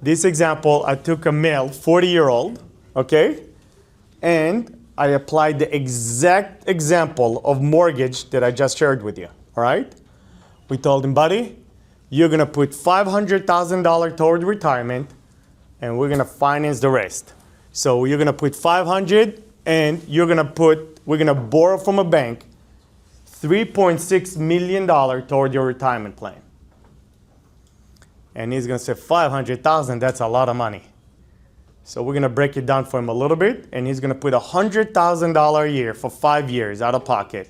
This example, I took a male, 40-year-old, okay? And I applied the exact example of mortgage that I just shared with you, all right? We told him, buddy, you're gonna put $500,000 toward retirement, and we're gonna finance the rest. So you're gonna put 500, and we're gonna borrow from a bank $3.6 million toward your retirement plan. And he's gonna say, 500,000, that's a lot of money. So we're gonna break it down for him a little bit, and he's gonna put $100,000 a year for 5 years out of pocket.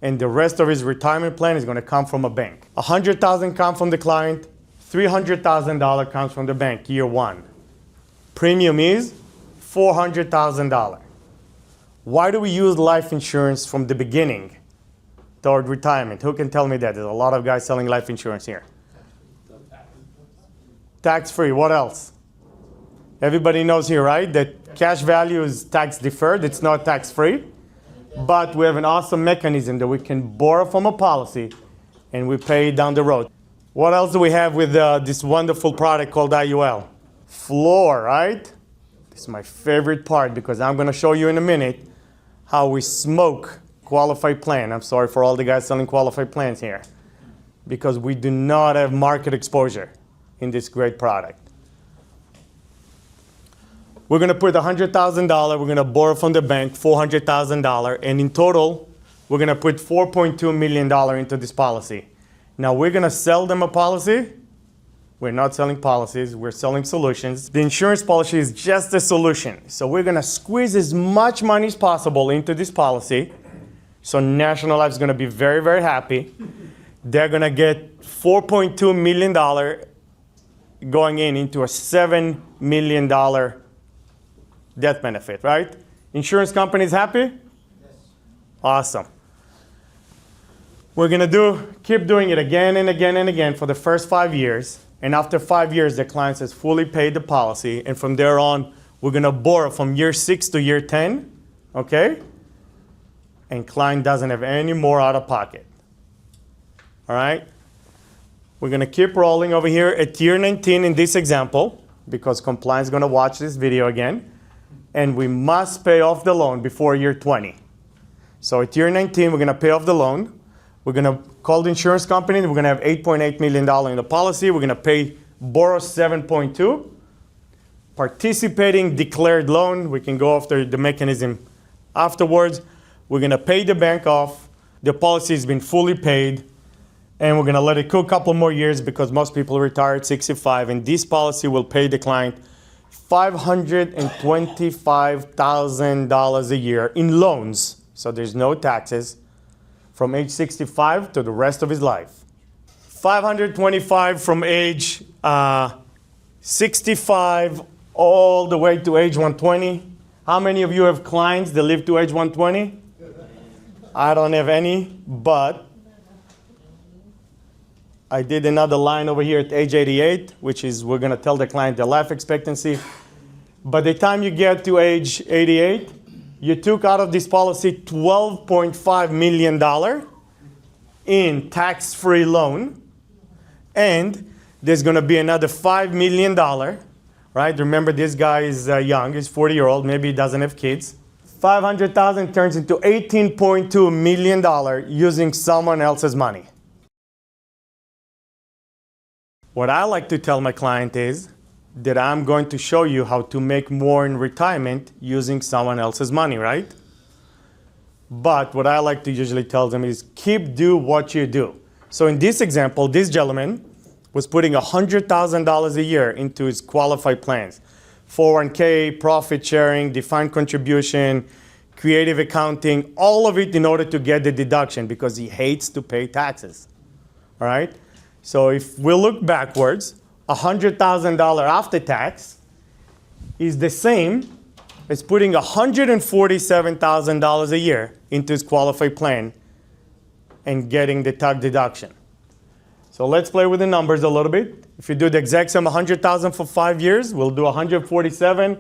And the rest of his retirement plan is gonna come from a bank. $100,000 comes from the client, $300,000 comes from the bank, year one. Premium is $400,000. Why do we use life insurance from the beginning toward retirement? Who can tell me that? There's a lot of guys selling life insurance here. Tax-free, what else? Everybody knows here, right, that cash value is tax deferred, it's not tax-free. But we have an awesome mechanism that we can borrow from a policy and we pay it down the road. What else do we have with this wonderful product called IUL? Floor, right? This is my favorite part because I'm going to show you in a minute how we smoke qualified plan. I'm sorry for all the guys selling qualified plans here. Because we do not have market exposure in this great product. We're going to put $100,000, we're going to borrow from the bank $400,000, and in total, we're going to put $4.2 million into this policy. Now, we're going to sell them a policy. We're not selling policies, we're selling solutions. The insurance policy is just a solution. So we're going to squeeze as much money as possible into this policy. So National Life is going to be very, very happy. They're going to get $4.2 million going into a $7 million death benefit, right? Insurance companies happy? Yes. Awesome. We're going to keep doing it again and again and again for the first 5 years. And after 5 years, the client has fully paid the policy. And from there on, we're going to borrow from year 6 to year 10, okay? And client doesn't have any more out of pocket. All right? We're going to keep rolling over here at year 19 in this example, because compliance is going to watch this video again. And we must pay off the loan before year 20. So at year 19, we're going to pay off the loan. We're going to call the insurance company. We're going to have $8.8 million in the policy. We're going to borrow 7.2. Participating declared loan. We can go after the mechanism afterwards. We're going to pay the bank off. The policy has been fully paid. And we're going to let it cook a couple more years because most people retire at 65. And this policy will pay the client $525,000 a year in loans. So there's no taxes from age 65 to the rest of his life. $525,000 from age 65 all the way to age 120. How many of you have clients that live to age 120? I don't have any, but I did another line over here at age 88, which is we're going to tell the client their life expectancy. By the time you get to age 88, you took out of this policy $12.5 million in tax-free loan, and there's going to be another $5 million, right? Remember, this guy is young, he's 40-year-old, maybe he doesn't have kids. $500,000 turns into $18.2 million using someone else's money. What I like to tell my client is that I'm going to show you how to make more in retirement using someone else's money, right? But what I like to usually tell them is do what you do. So in this example, this gentleman was putting $100,000 a year into his qualified plans. 401k, profit sharing, defined contribution, creative accounting, all of it in order to get the deduction because he hates to pay taxes, all right? So if we look backwards, $100,000 after tax is the same as putting $147,000 a year into his qualified plan and getting the tax deduction. So let's play with the numbers a little bit. If you do the exact same $100,000 for 5 years, we'll do $147,000.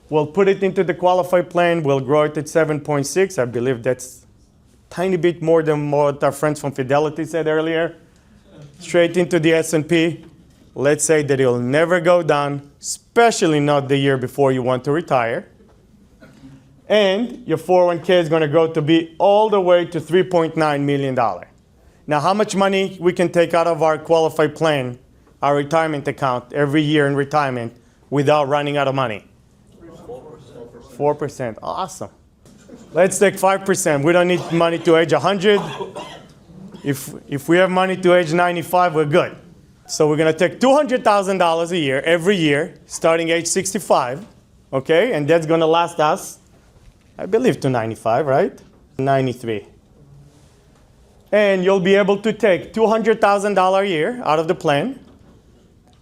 We'll put it into the qualified plan. We'll grow it at 7.6. I believe that's a tiny bit more than what our friends from Fidelity said earlier. Straight into the S&P. let's say that it'll never go down, especially not the year before you want to retire. And your 401k is going to grow to be all the way to $3.9 million. Now, how much money we can take out of our qualified plan, our retirement account, every year in retirement without running out of money? 4%. Awesome. Let's take 5%. We don't need money to age 100. If we have money to age 95, we're good. So we're going to take $200,000 a year, every year, starting age 65. Okay? And that's going to last us, I believe, to 95, right? 93. And you'll be able to take $200,000 a year out of the plan.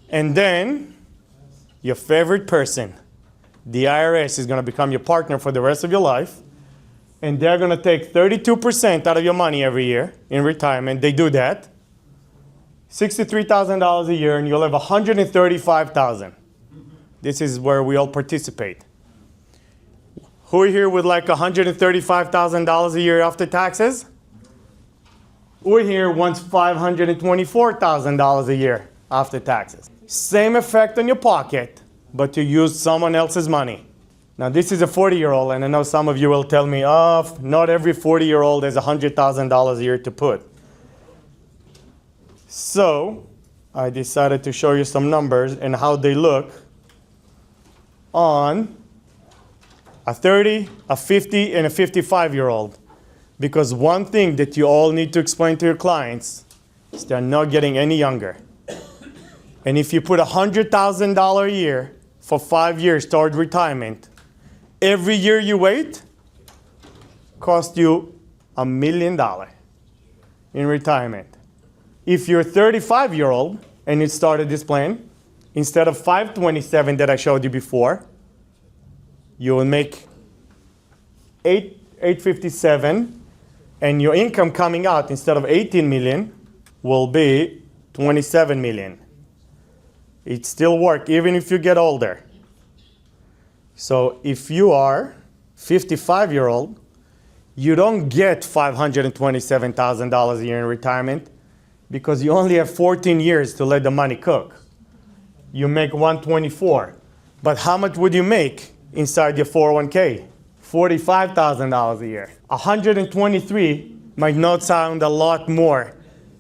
And then your favorite person, the IRS, is going to become your partner for the rest of your life. And they're going to take 32% out of your money every year in retirement. They do that. $63,000 a year, and you'll have $135,000. This is where we all participate. Who here would like $135,000 a year after taxes? Who here wants $524,000 a year after taxes? Same effect on your pocket, but you use someone else's money. Now, this is a 40-year-old, and I know some of you will tell me, oh, not every 40-year-old has $100,000 a year to put. So I decided to show you some numbers and how they look on a 30, a 50, and a 55-year-old. Because one thing that you all need to explain to your clients is they're not getting any younger. And if you put $100,000 a year for 5 years toward retirement, every year you wait costs you $1 million in retirement. If you're a 35-year-old and you started this plan, instead of $527 that I showed you before, you will make $857, and your income coming out instead of $18 million will be $27 million. It still works even if you get older. So if you are 55-year-old, you don't get $527,000 a year in retirement because you only have 14 years to let the money cook. You make $124. But how much would you make inside your 401k? $45,000 a year. 123 might not sound a lot more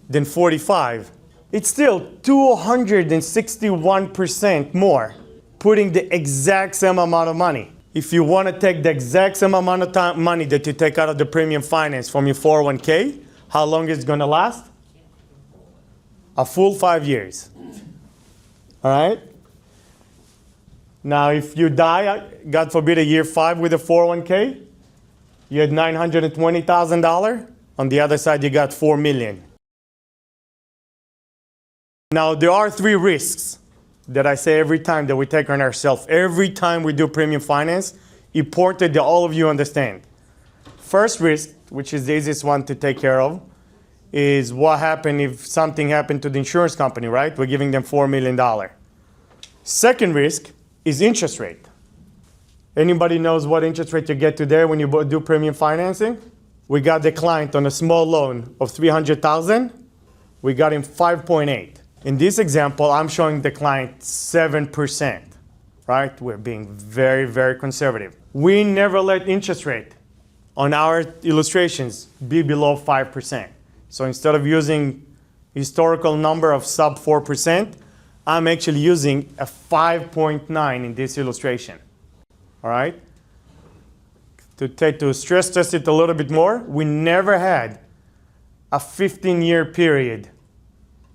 than 45. It's still 261% more, putting the exact same amount of money. If you want to take the exact same amount of money that you take out of the premium finance from your 401k, how long is it going to last? A full 5 years. All right? Now, if you die, God forbid, at year 5 with a 401k, you had $920,000. On the other side, you got $4 million. Now, there are 3 risks that I say every time that we take on ourselves. Every time we do premium finance, important that all of you understand. First risk, which is the easiest one to take care of, is what happens if something happened to the insurance company, right? We're giving them $4 million. Second risk is interest rate. Anybody knows what interest rate you get today when you do premium financing? We got the client on a small loan of $300,000. We got him 5.8. In this example, I'm showing the client 7%, right? We're being very, very conservative. We never let interest rate on our illustrations be below 5%. So instead of using historical number of sub 4%, I'm actually using a 5.9 in this illustration. All right? To stress test it a little bit more, we never had a 15-year period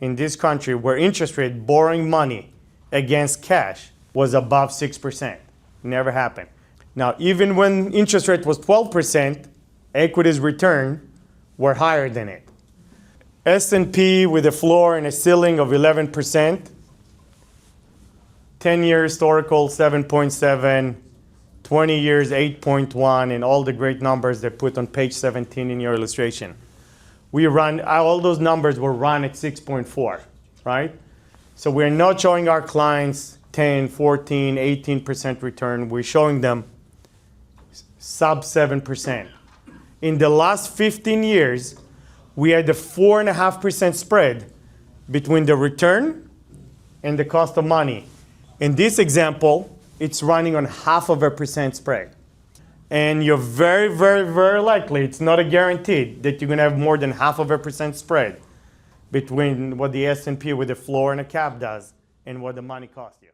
in this country where interest rate borrowing money against cash was above 6%. Never happened. Now, even when interest rate was 12%, equities return were higher than it. S&P with a floor and a ceiling of 11%, 10-year historical 7.7, 20 years 8.1, and all the great numbers they put on page 17 in your illustration. We run, all those numbers were run at 6.4, right? So we're not showing our clients 10, 14, 18% return. We're showing them sub 7%. In the last 15 years, we had a 4.5% spread between the return and the cost of money. In this example, it's running on 0.5% spread. And you're very, very, very likely, it's not a guarantee, that you're going to have more than 0.5% spread between what the S&P with the floor and a cap does and what the money costs you.